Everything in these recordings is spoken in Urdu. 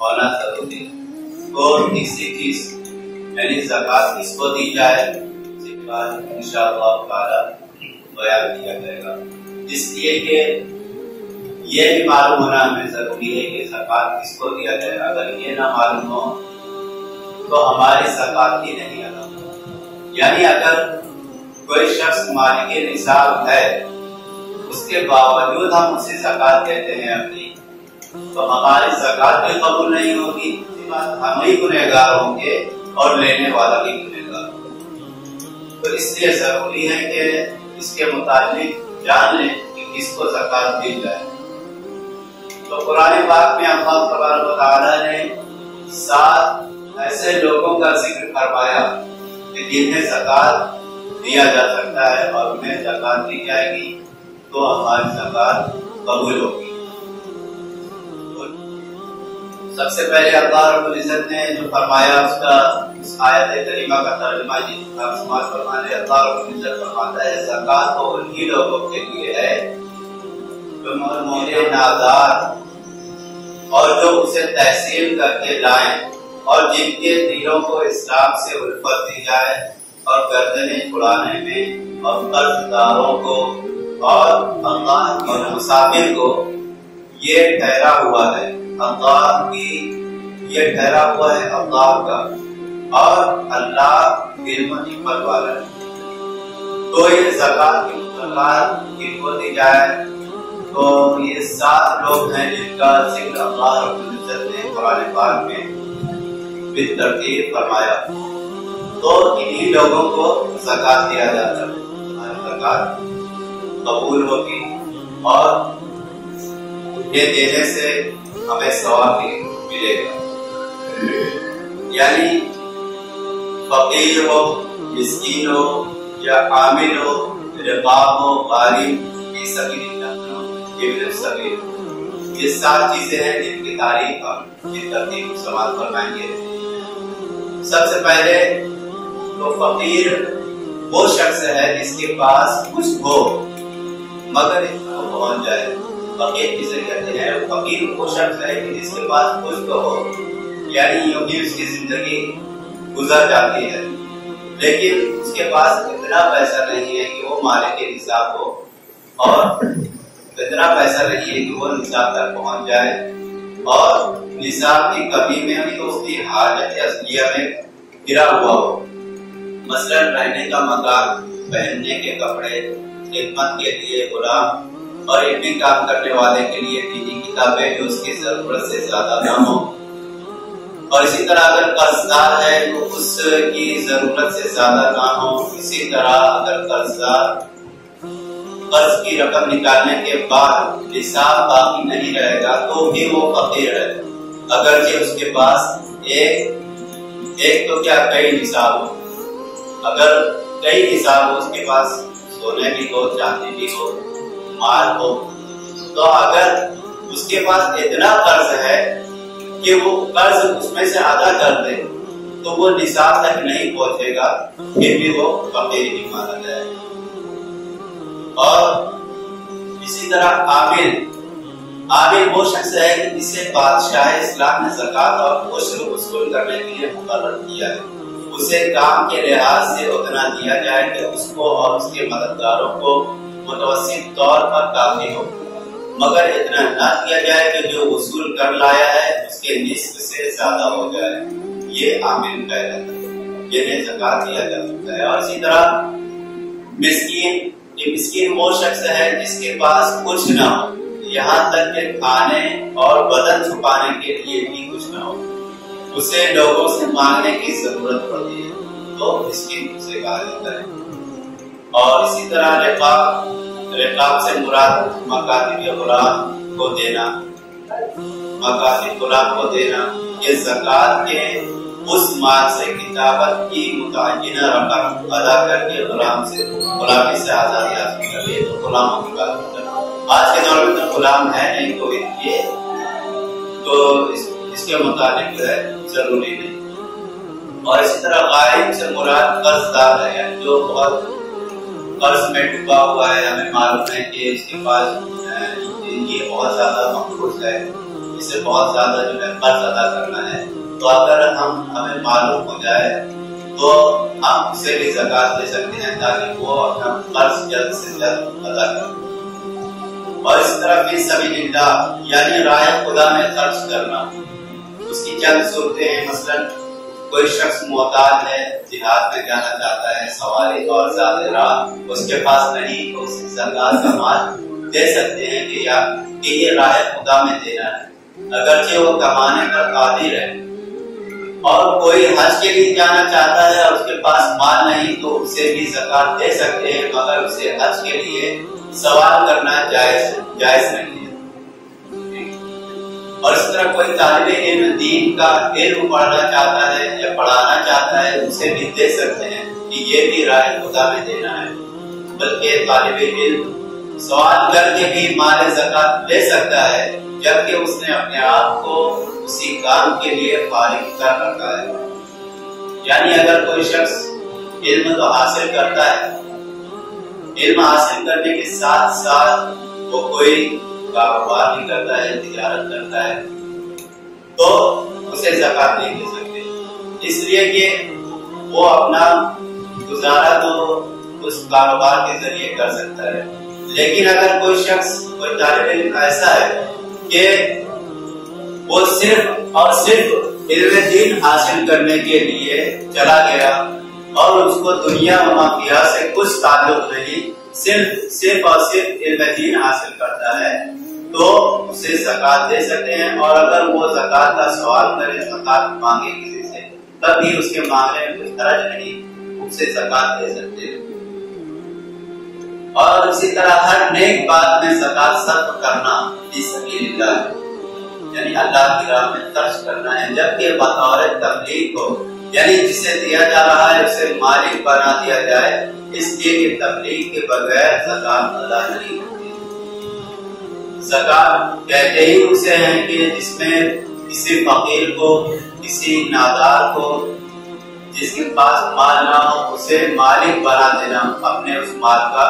ہونا ضروری ہے۔ اور تیسری چیز یعنی زکوٰۃ کس کو دی جائے، اس کے بعد انشاءاللہ تعالی بیان کیا جائے گا، اس لیے کہ یہ بھی معلوم ہونا ہمیں ضروری ہے کہ زکوٰۃ کس کو دیا جائے۔ اگر یہ نہ معلوم ہو تو ہماری زکوٰۃ ہی نہیں ادا ہوگی۔ یعنی اگر کوئی شخص مالک نصاب ہے، اس کے باوجود ہم اسے زکوٰۃ دیتے ہیں اپنی، تو ہماری زکوٰۃ بھی قبول نہیں ہوگی، ہم ہی گنہگار ہوں گے اور لینے والا بھی گنہگار ہوگا۔ تو اس لیے ضروری ہے کہ اس کے متعلق جان لیں کہ کس کو زکوٰۃ دی جائے۔ تو قرآن پاک میں اللہ تبارک و تعالیٰ نے 7 ایسے لوگوں کا ذکر فرمایا کہ جنہیں زکوٰۃ دیا جا سکتا ہے اور انہیں زکوٰۃ دی جائے گی تو ہماری زکوٰۃ قبول ہوگی۔ سب سے پہلے اللہ رب العزت نے جو فرمایا اس آیت کریمہ کا ترجمہ سماعت فرمانے، اللہ رب العزت فرماتا ہے زکوٰۃ تو انہی لوگوں کے لیے ہے جو مومن نادار اور جو اسے تحصیل کر کے لائیں اور جن کے دلوں کو اسلام سے الفت دی جائے اور گردنیں چھڑانے میں اور قرض داروں کو اور اللہ اور مسافر کو یہ ٹھہرا ہوا ہے اللہ کی، یہ ٹھہرا ہوا ہے اللہ کا، اور اللہ علم و حکمت والا ہے۔ تو یہ زکوٰۃ کی مقررات کن کو دی جائے، تو یہ 7 لوگ ہیں جن کا ذکر اللہ رب العزت نے قرآن پاک میں بالترتیب فرمایا۔ تو انہی لوگوں کو زکوٰۃ دیا جاتا ہے، زکوٰۃ قبول ہوگی اور یہ دینے سے ہمیں ثواب بھی ملے گا۔ یعنی فقیر ہو، مسکین ہو یا عامل ہو، رقاب ہو، غارب، فی سبیل اللہ، ابن السبیل، یہ 7 چیزیں ہیں جن کی تعریف ہم اس ترتیب سماعت فرمائیں گے۔ سب سے پہلے تو فقیر وہ شخص ہے جس کے پاس کچھ ہو مگر پہنچ جائے۔ فقیر کسے کہتے ہیں؟ فقیر وہ شخص ہے کہ جس کے پاس کچھ تو ہو، یعنی یوں کہ اس کی زندگی گزر جاتی ہے لیکن اس کے پاس اتنا پیسہ نہیں ہے کہ وہ مالک نصاب ہو، اور اتنا پیسہ نہیں ہے کہ وہ نصاب تک پہنچ جائے، اور نصاب کی کمی میں بھی اس کی حاجت اصلیہ میں گرا ہوا ہو، مثلا رہنے کا مکان، پہننے کے کپڑے، خدمت کے لیے غلام اور علمی کام کرنے والے کے لیے دینی کتابیں جو اس کی ضرورت سے زیادہ نہ ہو، اور اسی طرح اگر قرضدار ہے تو اس کی ضرورت سے زیادہ نہ ہو۔ اسی طرح اگر قرضدار قرض کی رقم نکالنے کے بعد نصاب باقی نہیں رہے گا تو بھی وہ فقیر ہے، اگرچہ اس کے پاس ایک تو کیا کئی نصاب ہو، اگر کئی نصاب ہو، اس کے پاس سونے بھی ہو، چاندی بھی ہو، مال ہو، تو اگر اس کے پاس اتنا قرض ہے کہ وہ قرض اس میں سے ادا کر دے تو وہ نصاب تک نہیں پہنچے گا، پھر بھی وہ فقیر ہی مانا جائے گا۔ اور اسی طرح عامل وہ شخص ہے جسے بادشاہ اسلام نے زکوٰۃ اور عشر وصول کرنے کے لیے مقرر کیا ہے، اسے کام کے لحاظ سے اتنا دیا جائے کہ اس کو اور اس کے مددگاروں کو متوسط طور پر کافی ہو، مگر اتنا نہ کیا جائے کہ جو وصول کر لایا ہے اس کے نصف سے زیادہ ہو جائے، یہ عامل کہلاتا ہے، جنہیں زکوٰۃ دیا جا سکتا ہے۔ اور اسی طرح مسکین وہ شخص ہے جس کے پاس کچھ نہ ہو، یہاں تک کہ کھانے اور بدن چھپانے کے لیے بھی کچھ نہ ہو، اسے لوگوں سے مانگنے کی ضرورت پڑتی ہے تو مسکین اسے کہا جاتا ہے۔ اور اسی طرح رقاب سے مراد مکاتب غلام کو دینا، یہ زکوٰۃ کے اس مال سے کتابت کی متعینہ رقم ادا کر کے غلامی سے آزادی حاصل کر لی تو غلاموں کی بات کرنا۔ آج کے دور میں تو غلام ہے نہیں کوئی، یہ تو اس کے مطابق جو ہے ضروری نہیں۔ اور اسی طرح غائب سے مراد قرض دار ہے، یعنی جو بہت قرض میں ڈوبا ہوا ہے، ہمیں معلوم ہے کہ اس کے پاس یہ بہت زیادہ مقروض ہے، اسے بہت زیادہ جو ہے قرض ادا کرنا ہے، تو اگر ہمیں معلوم ہو جائے تو ہم اسے بھی زکات دے سکتے ہیں تاکہ وہ اپنا قرض جلد سے جلد ادا کرے۔ اور اس طرح فی سبیل اللہ یعنی راہ خدا میں خرچ کرنا، اس کی چند صورتیں ہیں۔ مثلا کوئی شخص محتاج ہے، جہاد میں جانا چاہتا ہے، سواری اور زیادہ راہ اس کے پاس نہیں، تو اسے زکات کا مال دے سکتے ہیں کہ یہ راہ خدا میں دینا ہے، اگرچہ وہ کمانے پر قادر ہے۔ اور کوئی حج کے لیے جانا چاہتا ہے اور اس کے پاس مال نہیں، تو اسے بھی زکات دے سکتے ہیں، مگر اسے حج کے لیے سوال کرنا جائز نہیں ہے۔ اور اس طرح کوئی طالب علم دین کا علم پڑھنا چاہتا ہے یا پڑھانا چاہتا ہے، اسے بھی دے سکتے ہیں کہ یہ بھی راہ خدا میں دینا ہے۔ بلکہ طالب علم سوال کر کے بھی مال زکات لے سکتا ہے، جبکہ اس نے اپنے آپ کو اسی کام کے لیے فارغ کر رکھا ہے۔ یعنی اگر کوئی شخص علم تو حاصل کرتا ہے، علم حاصل کرنے کے ساتھ ساتھ وہ کوئی کاروبار بھی کرتا ہے، تجارت کرتا ہے، تو اسے زکات نہیں دے سکتے، اس لیے کہ وہ اپنا گزارا تو اس کاروبار کے ذریعے کر سکتا ہے۔ لیکن اگر کوئی شخص، کوئی طالب علم ایسا ہے کہ وہ صرف اور صرف علم دین حاصل کرنے کے لیے چلا گیا اور اس کو دنیا و ما فیہا سے کچھ تعلق نہیں، صرف اور صرف علم دین حاصل کرتا ہے، تو اسے زکات دے سکتے ہیں۔ اور اگر وہ زکات کا سوال کرے، زکات مانگے کسی سے، تب بھی اس کے معاملے میں کچھ حرج نہیں، اسے زکات دے سکتے ہیں۔ اور اسی طرح ہر نیک بات میں زکات صرف کرنا فی سبیل اللہ ہے، یعنی اللہ کی راہ میں خرچ کرنا ہے، جبکہ بطور تبلیغ ہو، یعنی جسے دیا جا رہا ہے اسے مالک بنا دیا جائے، اس لیے کہ تبلیغ کے بغیر زکات ادا نہیں ہوتی۔ زکات کہتے ہی اسے ہیں کہ جس میں کسی فقیر کو، کسی نادار کو، جس کے پاس مال نہ ہو، اسے مالک بنا دینا اپنے اس مال کا،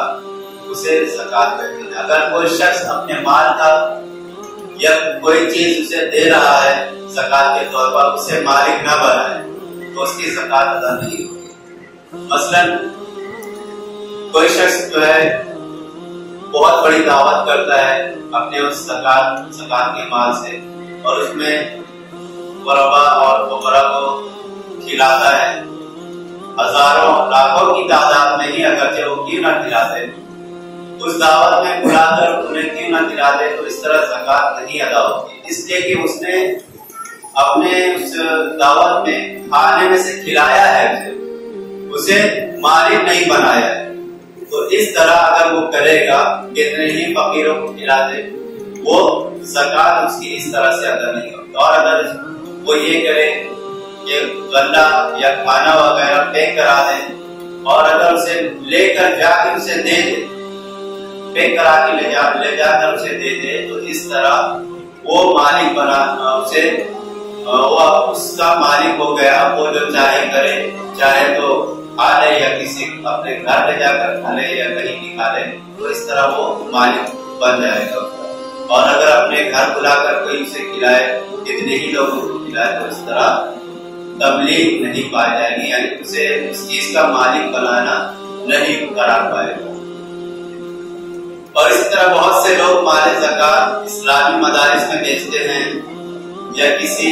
اسے زکات کہتے ہیں۔ اگر کوئی شخص اپنے مال کا یا کوئی چیز اسے دے رہا ہے زکات کے طور پر، اسے مالک نہ بنائے تو اس کی زکات ادا نہیں ہوگی۔ مثلا کوئی شخص جو ہے بہت بڑی دعوت کرتا ہے اپنے اس زکات کے مال سے، اور اس میں غربا اور فقراء کو کھلاتا ہے، ہزاروں لاکھوں کی تعداد میں ہی اگرچہ وہ کیوں نہ کھلاتے، اس دعوت میں بلا کر انہیں کیوں نہ کھلاتے، تو اس طرح زکات نہیں ادا ہوتی، اس لیے کہ اس نے اپنے اس دعوت میں کھانے میں سے کھلایا ہے، اسے مالک نہیں بنایا ہے۔ تو اس طرح اگر وہ کرے گا، کتنے ہی فقیروں کو کھلا دے، وہ زکات اس کی اس طرح سے ادا نہیں ہوتی۔ اور اگر وہ یہ کرے کہ غلہ یا کھانا وغیرہ پیک کرا دے، اور اگر اسے لے کر جا کے اسے دے دے، پیک کرا کے لے جا کر اسے دے دے، تو اس طرح وہ مالک بنا، اسے وہ اس کا مالک ہو گیا۔ وہ جو چاہے کرے، چاہے تو کھا لے یا کسی اپنے گھر لے جا کر کھا لے یا کہیں بھی کھا لے، تو اس طرح وہ مالک بن جائے گا۔ اور اگر اپنے گھر بلا کر کوئی اسے کھلائے، کتنے ہی لوگوں کو کھلائے، تو اس طرح تبلیغ نہیں پائی جائے گی، یعنی اسے اس چیز کا مالک بنانا نہیں قرار پائے گا۔ اور اس طرح بہت سے لوگ مال زکات اسلامی مدارس میں بیچتے ہیں یا کسی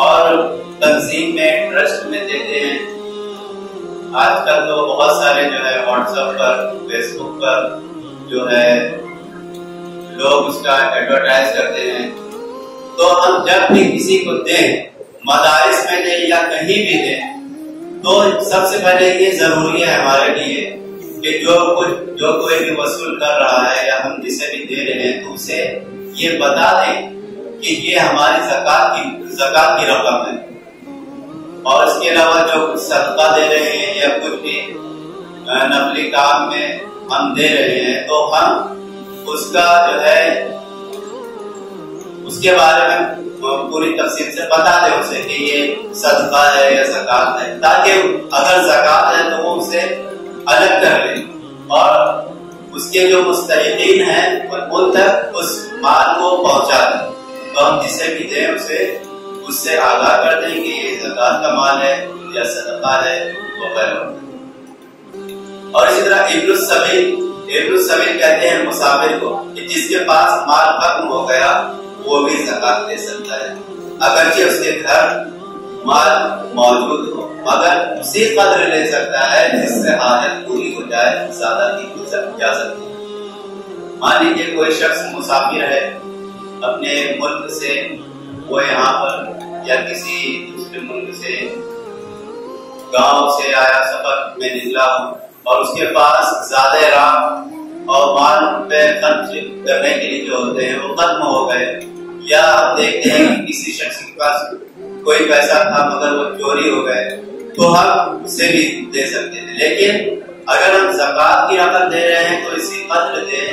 اور تنظیم میں، ٹرسٹ میں دیتے ہیں۔ آج کل تو بہت سارے جو ہے واٹس ایپ پر، فیس بک پر جو ہے لوگ اس کا ایڈورٹائز کرتے ہیں۔ تو ہم جب بھی کسی کو دیں، مدارس میں دیں یا کہیں بھی دیں، تو سب سے پہلے یہ ضروری ہے ہمارے لیے کہ جو کوئی بھی وصول کر رہا ہے یا ہم جسے بھی دے رہے ہیں، تو اسے یہ بتا دیں کہ یہ ہماری زکات کی رقم ہے، اور اس کے علاوہ جو صدقہ دے رہے ہیں یا کچھ بھی نفلی کام میں ہم دے رہے ہیں، تو ہم اس کا جو ہے اس کے بارے میں پوری تفصیل سے بتا دیں اسے کہ یہ صدقہ ہے یا زکات ہے، تاکہ اگر زکات ہے تو وہ اسے الگ کر لیں اور اس کے جو مستحقین ہیں ان تک اس مال کو پہنچا دیں. تو ہم جسے بھی دیں اسے اس سے آگاہ کر دیں کہ یہ زکات کا مال ہے یا صدقہ ہے وغیرہ. اور اسی طرح ابن السبیل کہتے ہیں مسافر کو کہ جس کے پاس مال ختم ہو گیا وہ بھی زکات دے سکتا ہے، اگرچہ اس کے گھر مال موجود ہو، مگر اسی قدر لے سکتا ہے جس سے حاجت پوری ہو جائے، زیادہ نہیں جا سکتی. مان لیجیے کوئی شخص مسافر ہے اپنے ملک سے، وہ یہاں پر یا کسی دوسرے ملک سے گاؤں سے آیا، سفر میں نکلا اور اس کے پاس زیادہ راہ اور مال پہ خرچ کرنے کے لیے جو ہوتے ہیں وہ ختم ہو گئے، یا آپ دیکھتے ہیں کہ کسی شخص کے پاس کوئی پیسہ تھا مگر وہ چوری ہو گئے، تو ہم اسے بھی دے سکتے ہیں. لیکن اگر ہم زکات کی رقم دے رہے ہیں تو اسی قدر دیں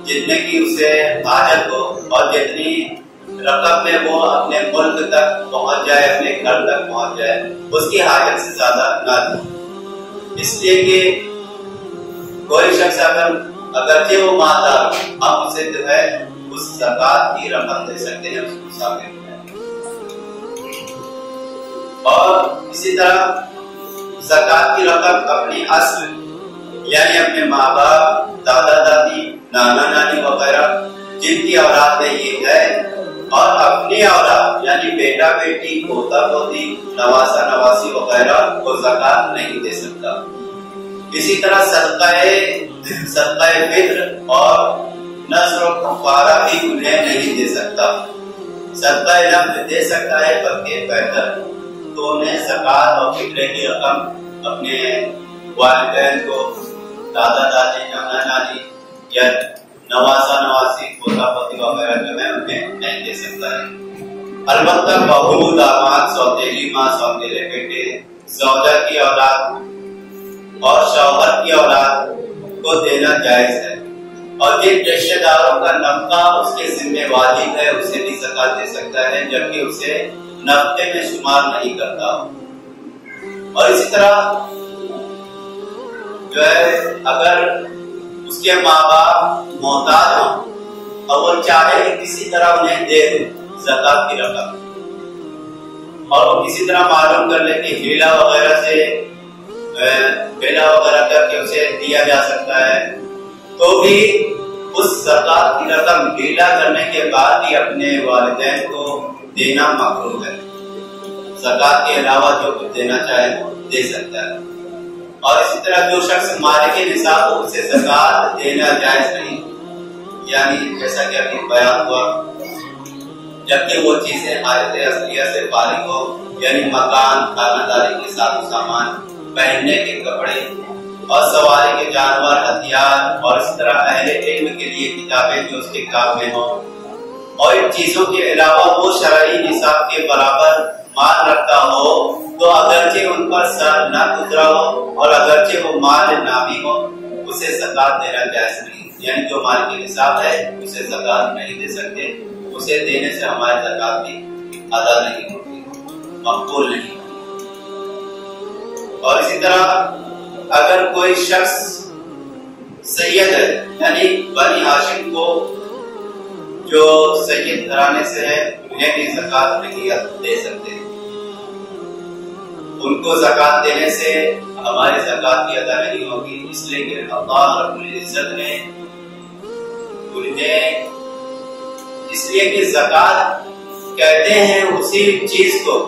جتنے کی اسے حاجت ہو، اور جتنی رقم میں وہ اپنے ملک تک پہنچ جائے، اپنے گھر تک پہنچ جائے، اس کی حاجت سے زیادہ نہ دیں. اس لیے کہ کوئی شخص اگرچہ وہ مالدار، ہم اسے جو ہے اس زکات کی رقم دے سکتے ہیں اس مسافر کو. اور اسی طرح زکات کی رقم اپنی اصل یعنی اپنے ماں باپ، دادا دادی، نانا نانی وغیرہ جن کی اولاد میں یہ ہے، اور اپنی اولاد یعنی بیٹا بیٹی، پوتا پوتی، نواسا نواسی وغیرہ کو زکات نہیں دے سکتا. اسی طرح صدقہ فطر اور نذر و کفارہ بھی انہیں نہیں دے سکتا. صدقہ نفل دے سکتا ہے بلکہ بہتر، تو انہیں زکات اور فطرے کی رقم اپنے والدین کو، دادا دادی، نانا نانی یا نواسا نواسی، پوتا پوتی وغیرہ جو ہے انہیں نہیں دے سکتا ہے. البتہ بہو، داماد، سوتیلی ماں، سوتیلے بیٹے، زوجہ کی اولاد اور شوہر کی اولاد کو دینا جائز ہے. اور جن رشتہ داروں کا نفقہ اس کے ذمہ واجب ہے اسے بھی زکات دے سکتا ہے، جبکہ اسے نفقے میں شمار نہیں کرتا. اور اسی طرح جو ہے اگر اس کے ماں باپ محتاج ہوں اور وہ چاہے کہ کسی طرح انہیں دے دے زکات کی رقم، اور وہ کسی طرح معلوم کر لے کہ ہیلا وغیرہ کر کے اسے دیا جا سکتا ہے، تو بھی اس زکات کی رقم ہیلا کرنے کے بعد بھی اپنے والدین کو دینا مکروہ ہے. زکات کے علاوہ جو کچھ دینا چاہے وہ دے سکتا ہے. اور اسی طرح جو شخص مالک نصاب ہو اسے زکات دینا جائز نہیں، یعنی جیسا کہ ابھی بیان ہوا، جبکہ وہ چیزیں حاجت اصلیہ سے فارغ ہو، یعنی مکان، خانہ کے ساتھ سامان، پہننے کے کپڑے اور سواری کے جانور، ہتھیار، اور اس طرح اہل علم کے لیے کتابیں جو اس کے کام میں ہوں. اور ان چیزوں کے علاوہ وہ شرعی نصاب کے برابر مال رکھتا ہو تو اگرچہ ان پر سر نہ گزرا ہو اور اگرچہ وہ مال نہ بھی ہو، اسے زکات دینا جائز نہیں. یعنی جو مال کی نصاب ہے اسے زکات نہیں دے سکتے، اسے دینے سے ہماری زکات بھی ادا نہیں ہوتی، مقبول نہیں. اور اسی طرح اگر کوئی شخص سید ہے، یعنی بنی ہاشم کو جو سید گھرانے سے ہے، انہیں بھی زکات نہیں دے سکتے. ان کو زکات دینے سے ہماری زکات بھی ادا نہیں ہوگی، اس لیے کہ اللہ رب العزت نے انہیں، اس لیے کہ زکات کہتے ہیں اسی چیز کو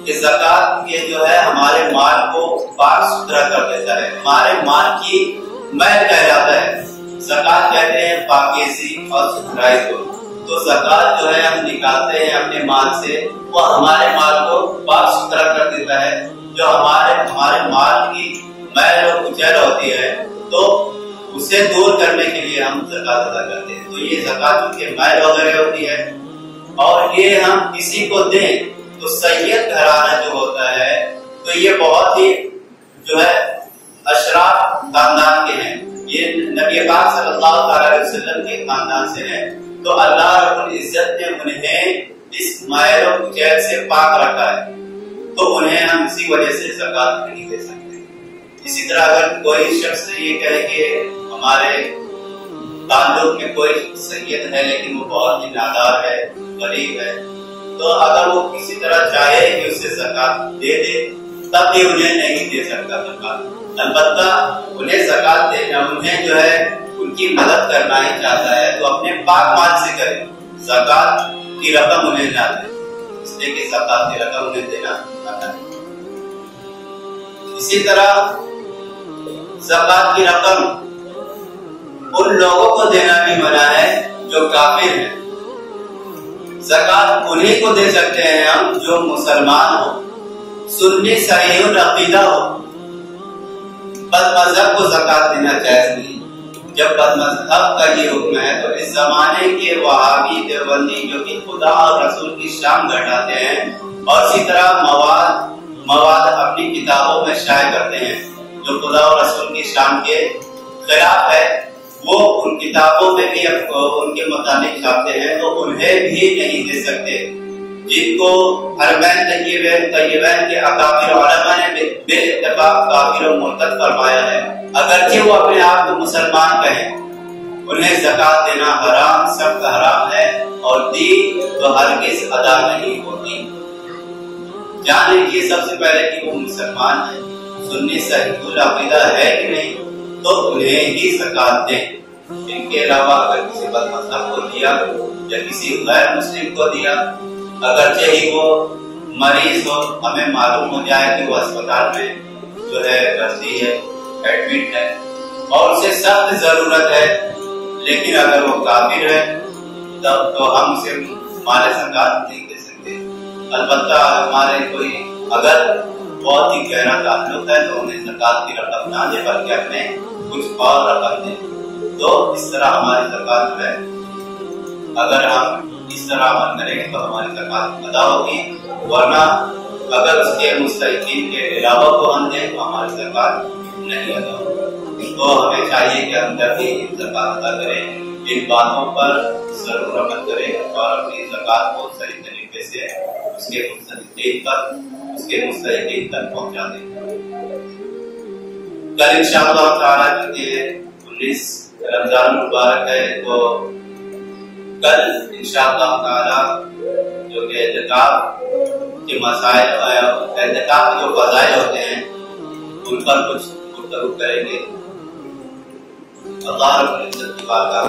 کہ زکات یہ جو ہے ہمارے مال کو پاک ستھرا کر دیتا ہے، ہمارے مال کی میل کہلاتا ہے. زکات کہتے ہیں پاکیزی اور ستھرائی کو. تو زکات جو ہے ہم نکالتے ہیں اپنے مال سے، وہ ہمارے مال کو پاک ستھرا کر دیتا ہے. جو ہمارے مال کی میل اور کچیل ہوتی ہے تو اسے دور کرنے کے لیے ہم زکات ادا کرتے ہیں. تو یہ زکات ان کے میل وغیرہ ہوتی ہے، اور یہ ہم کسی کو دیں تو سید گھرانہ جو ہوتا ہے تو یہ بہت ہی جو ہے اشراف خاندان کے ہیں، یہ نبی پاک صلی اللہ علیہ وسلم کے خاندان سے ہیں. تو اللہ رب العزت نے انہیں اس مائل و کچیل سے پاک رکھا ہے، تو انہیں ہم اسی وجہ سے زکات نہیں دے سکتے. اسی طرح اگر کوئی شخص یہ کہے کہ ہمارے تعلق میں کوئی سید ہے لیکن وہ بہت ہی نادار ہے، غریب ہے، تو اگر وہ کسی طرح چاہے کہ اسے زکات دے دے تب بھی انہیں نہیں دے سکتا زکات۔ البتہ انہیں زکات دینا، انہیں جو ہے ان کی مدد کرنا ہی چاہتا ہے تو اپنے پاک مال سے کرے، زکات کی رقم انہیں نہ دے، اس لیے کہ زکات کی رقم انہیں دینا آتا ہے۔ اسی طرح زکات کی رقم ان لوگوں کو دینا بھی منع ہے جو کافر ہیں۔ زکات انہیں کو دے سکتے ہیں ہم جو مسلمان ہو، سنی صحیح العقیدہ ہو۔ بد مذہب کو زکات دینا جائز نہیں۔ جب بد مذہب کا یہ حکم ہے تو اس زمانے کے وہابی دیوبندی جو کہ خدا اور رسول کی شان گھٹاتے ہیں اور اسی طرح مواد اپنی کتابوں میں شائع کرتے ہیں جو خدا اور رسول کی شان کے خلاف ہے، وہ ان کتابوں میں بھی ان کے مطابق چھاپتے ہیں تو انہیں بھی نہیں دے سکتے، جن کو حرمین طیبین کے اکابر علماء نے بے اتفاق کافر و مرتد فرمایا ہے۔ اگرچہ وہ اپنے آپ کو مسلمان کہیں، انہیں زکات دینا حرام، سخت حرام ہے اور دی تو ہرگز ادا نہیں ہوتی۔ جان لیجیے سب سے پہلے کہ وہ مسلمان ہے، سنی صحیح العقیدہ ہے کہ نہیں، تو انہیں ہی زکات دیں۔ ان کے علاوہ اگر کسی بد مذہب کو دیا یا کسی غیر مسلم کو دیا، اگرچہ ہی وہ مریض ہو، ہمیں معلوم ہو جائے کہ وہ اسپتال میں جو ہے بھرتی ہے، ایڈمٹ ہے اور اسے سخت ضرورت ہے، لیکن اگر وہ کافر ہے تب تو ہم اسے مال زکات نہیں دے سکتے۔ البتہ ہمارے کوئی اگر بہت ہی گہرا تعلق ہے تو انہیں زکات کی رقم نہ دے بلکہ اپنے کچھ اور رقم دے، تو اس طرح ہماری زکات جو ہے اگر ہم اس طرح عمل کریں گے تو ہماری زکات ادا ہوگی، ورنہ اگر اس کے مستحقین کے علاوہ کو ہم دیں تو ہماری زکات نہیں ادا ہوگی۔ تو ہمیں چاہیے کہ ہم جب بھی زکات ادا کریں ان باتوں پر ضرور عمل کریں اور اپنی زکات کو صحیح طریقے سے اس کے مستحقین تک پہنچا دیں۔ کل انشاءاللہ تعالیٰ چونکہ 19 رمضان مبارک ہے تو کل انشاءاللہ تعالیٰ جو کہ اعتکاف کے مسائل، اعتکاف کے جو فضائل ہوتے ہیں ان پر کچھ گفتگو کریں گے۔ اللہ رب العزت کی بارگاہ